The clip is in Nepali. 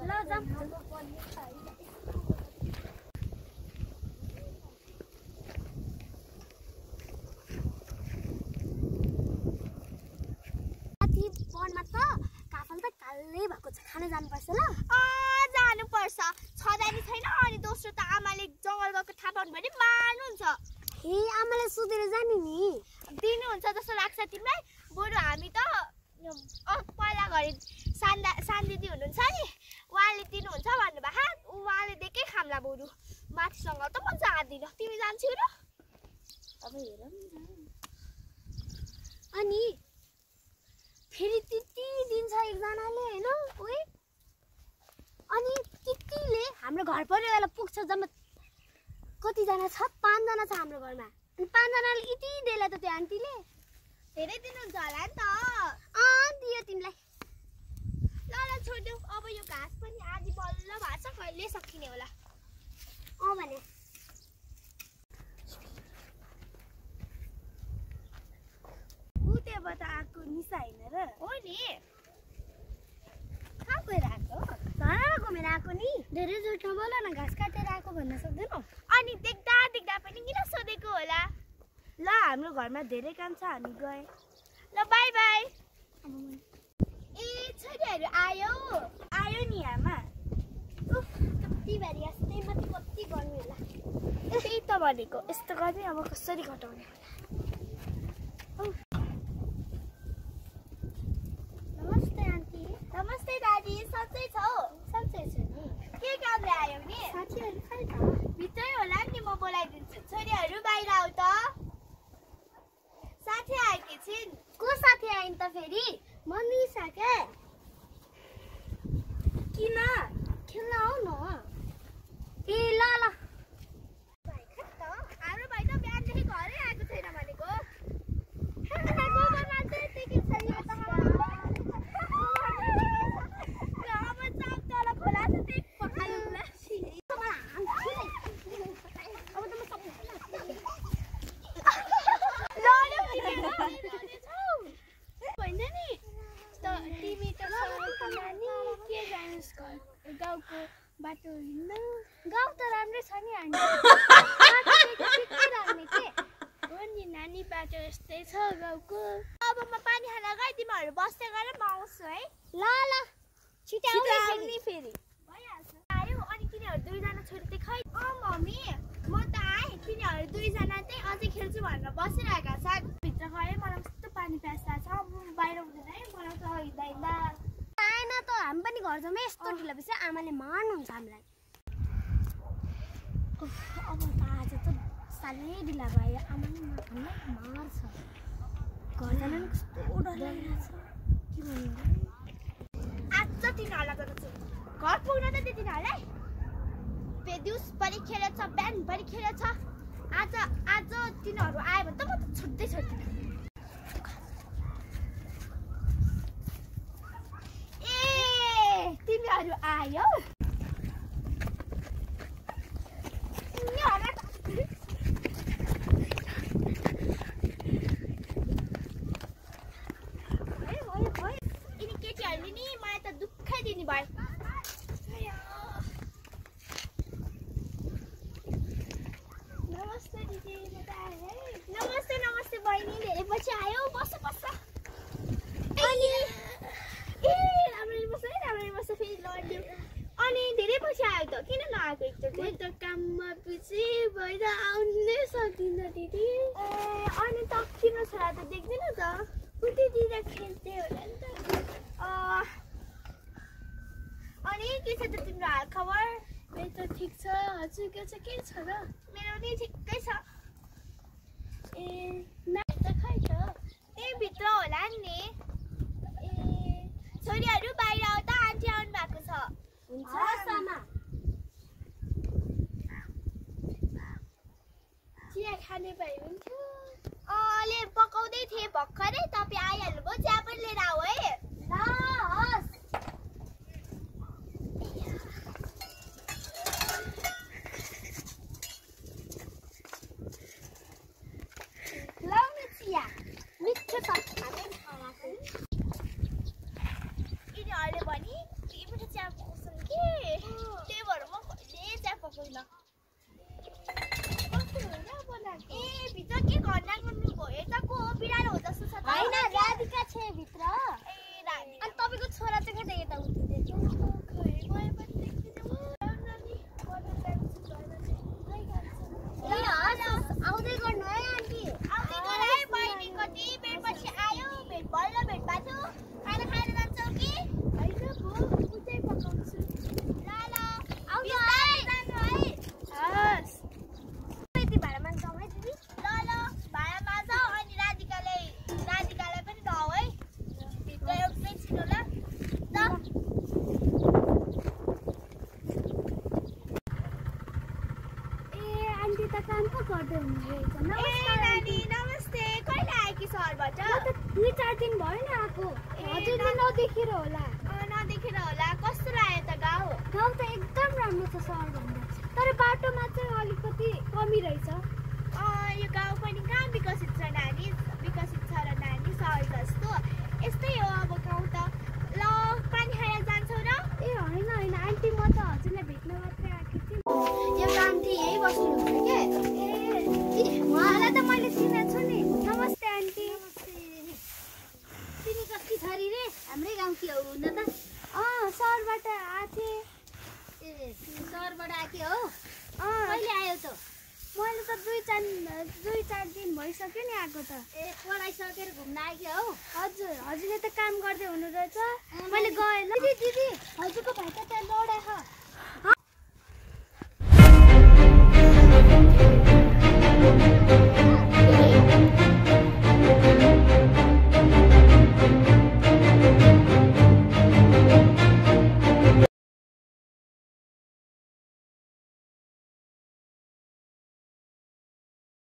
ल जाम वनमा त काफल त कालै भएको छ खान जानुपर्छ ल जानुपर्छ छदानी छैन अनि दोस्रो त आमाले जंगल गएको थाहा पाउनु भने मार्नुहुन्छ हे आमाले सोधेर जाने नि दिनुहुन्छ जस्तो लाग्छ तिमीलाई बरु हामी त पहिला घरि सान दिदी हुनुहुन्छ नि उहाँले दिनुहुन्छ भन्नुभएको उहाँले दिएकै खाम्ला बरु माथिसँग त म जाँदिन तिमी जान्छौ र अब हेरौँ न अनि फेरि त्यति दिन्छ एकजनाले हैन ओइ अनि त्यतिले हाम्रो घर परिवारलाई पुग्छ जम्मा कतिजना छ 5 जना छ हाम्रो घरमा अनि 5 जनाले यति देला त त्यो आन्टीले धेरै दिनुहुन्छ होला नि त दियो तिमीलाई ल छोड्देऊ अब यो घाँस पनि आधी बल्ल भएको छ कहिले सकिने होला भने उतेबाट आएको निसा हैन र हो नि कहाँ गएर आएको घरमा घुमेर आएको नि धेरै जोर नबोल न घाँस काटेर आएको भन्न सक्दैनौ अनि देख्दा पनि किन सोधेको होला ल हाम्रो घरमा धेरै काम छ हामी गए ल बाइ बाइ ए छोरीहरु आयो नि आमा कति भारी यस्तै माथि कति गर्नु होला त्यही त भनेको यस्तो गर्ने अब कसरी घटाउने नमस्ते आन्टी नमस्ते दादी सच्चै छौ सच्चै छु नि के कामले आयौ नि साथीहरु खै त भित्रै होला नि म बोलाइदिन्छु छोरीहरु बाहिर आउ त साथी आएकी छिन् को साथी आइन् त फेरि मनिषा के किन खेल्न आउ न ए ल हाम्रो भाइ त बिहानदेखि घरै आएको छैन भनेको गाउँको बाटो हिँड्न गाउँ त राम्रै छ नि हामी हो नि नानी बाटो यस्तै छ गाउँको अब म पानी खान गए तिमीहरू बस्दै गएर म आउँछु है ल छिटो आउने फेरि भइहाल्छ आयो अनि तिनीहरू दुईजना छोरी चाहिँ खै मम्मी म त आएँ तिनीहरू दुईजना चाहिँ अझै खेल्छु भनेर बसिरहेका छन् भित्र गएँ मलाई कस्तो पानी प्यास लाग्छ बाहिर हुँदैन है मलाई त हिँड्दा आएन त हामी पनि घर जाउँ यस्तो ढिलो भएपछि आमाले मार्नुहुन्छ हामीलाई अब त आज त साह्रै ढिला भयो आमाले हामीलाई मार्छ घर जान पनि कस्तो डर लागिरहेछ के भन्नु आज तिनीहरूलाई गर्छु घर पुग्न त दे तिनीहरूलाई दिउँसभरि खेलेछ बिहानभरि खेलेछ आज तिनीहरू आयो भने त म त छुट्दै छोड्दिनँ तिमीहरू आयो यिनी केटीहरूले नि मलाई त दुःखै दिने भयो नमस्ते दिदी म त आएँ नमस्ते बहिनी धेरै पछि आयो बस अनि राम्ररी बस्छ फेरि लड्यो अनि धेरै पछि आयो त किन नआएको एकचोटि त काममा बिजी भएर आउनै सक्दिनँ दिदी अनि त तिम्रो छोरा त देख्दैन त उतैतिर खेल्दै होला नि त अनि के छ त तिम्रो हाल खबर मेरो त ठिक छ हजुरको चाहिँ के छ र मेरो नि ठिकै छ ए नानी त खै त त्यही भित्र होला नि छोरीहरू बाहिर आउ त आन्टी आउनु भएको छ हुन्छ आमा चिया खाने भए हुन्थ्यो ले पकाउँदै थिएँ भर्खरै तपाईँ आइहाल्नुभयो चिया पनि लिएर आऊ है ल हस् चिया मिठो छ यिनीहरूले भने मिठो चिया पकाउँछन् कि त्यही भएर म कहिले चिया पकाउँदिन। ए भित्र के घन्टा गर्नु भयो त को बिरालो हो जस्तो छ त हैन राधिका छ भित्र ए राधिका अनि तपाईको छोरा चाहिँ कता यता उठ्दै खै गए पनि देख्दिन ए हस् आउँदै गर्नु है आन्टी आउँदै गर है बहिनी कति बेरपछि आयो भेट बल्ल भेट भएको खाना खाएर जान्छौ कि हैन भो उतै पकाउँछु ल आउँदै जानु है हस् यति भाडा मान्छौ है दिदी ल भाडा माझौ अनि राधिकालाई पनि नआऊ है भित्र एउटै छिटो ल आन्टी त काम पो गर्दै हुनुहुन्छ नमस्कार नानी नमस्ते कहिले आएकी सहरबाट दुई चार दिन भयो नि आएको हजुरले नदेखेर होला नदेखेर होला कस्तो लाग्यो त गाउँ गाउँ त एकदम राम्रो छ सहरभन्दा तर बाटोमा चाहिँ अलिकति कमी रहेछ यो गाउँ पनि कहाँ विकसित छ नानी विकसित छ र नानी सहर जस्तो यस्तै हो अब गाउँ त ल पानी खाएर जान्छौ र ए होइन आन्टी म त हजुरलाई भेट्न मात्रै आएको थिएँ यो आन्टी यही बस्नुहुन्छ के ए उहाँलाई त मैले चिनेको छु नि नमस्ते आन्टी तिमी कति छोरी रे हाम्रै गाउँकी हो हुन त सहरबाट आथे ए सहरबाट आके हो कहिले आयो त मैले त दुई चार दिन भइसक्यो नि आएको त ए पढाइ सकेर घुम्न आएको हो हजुरले त काम गर्दै हुनु रहेछ मैले गएँ ल दिदी हजुरको भाइ त त्यहाँ दौडाएको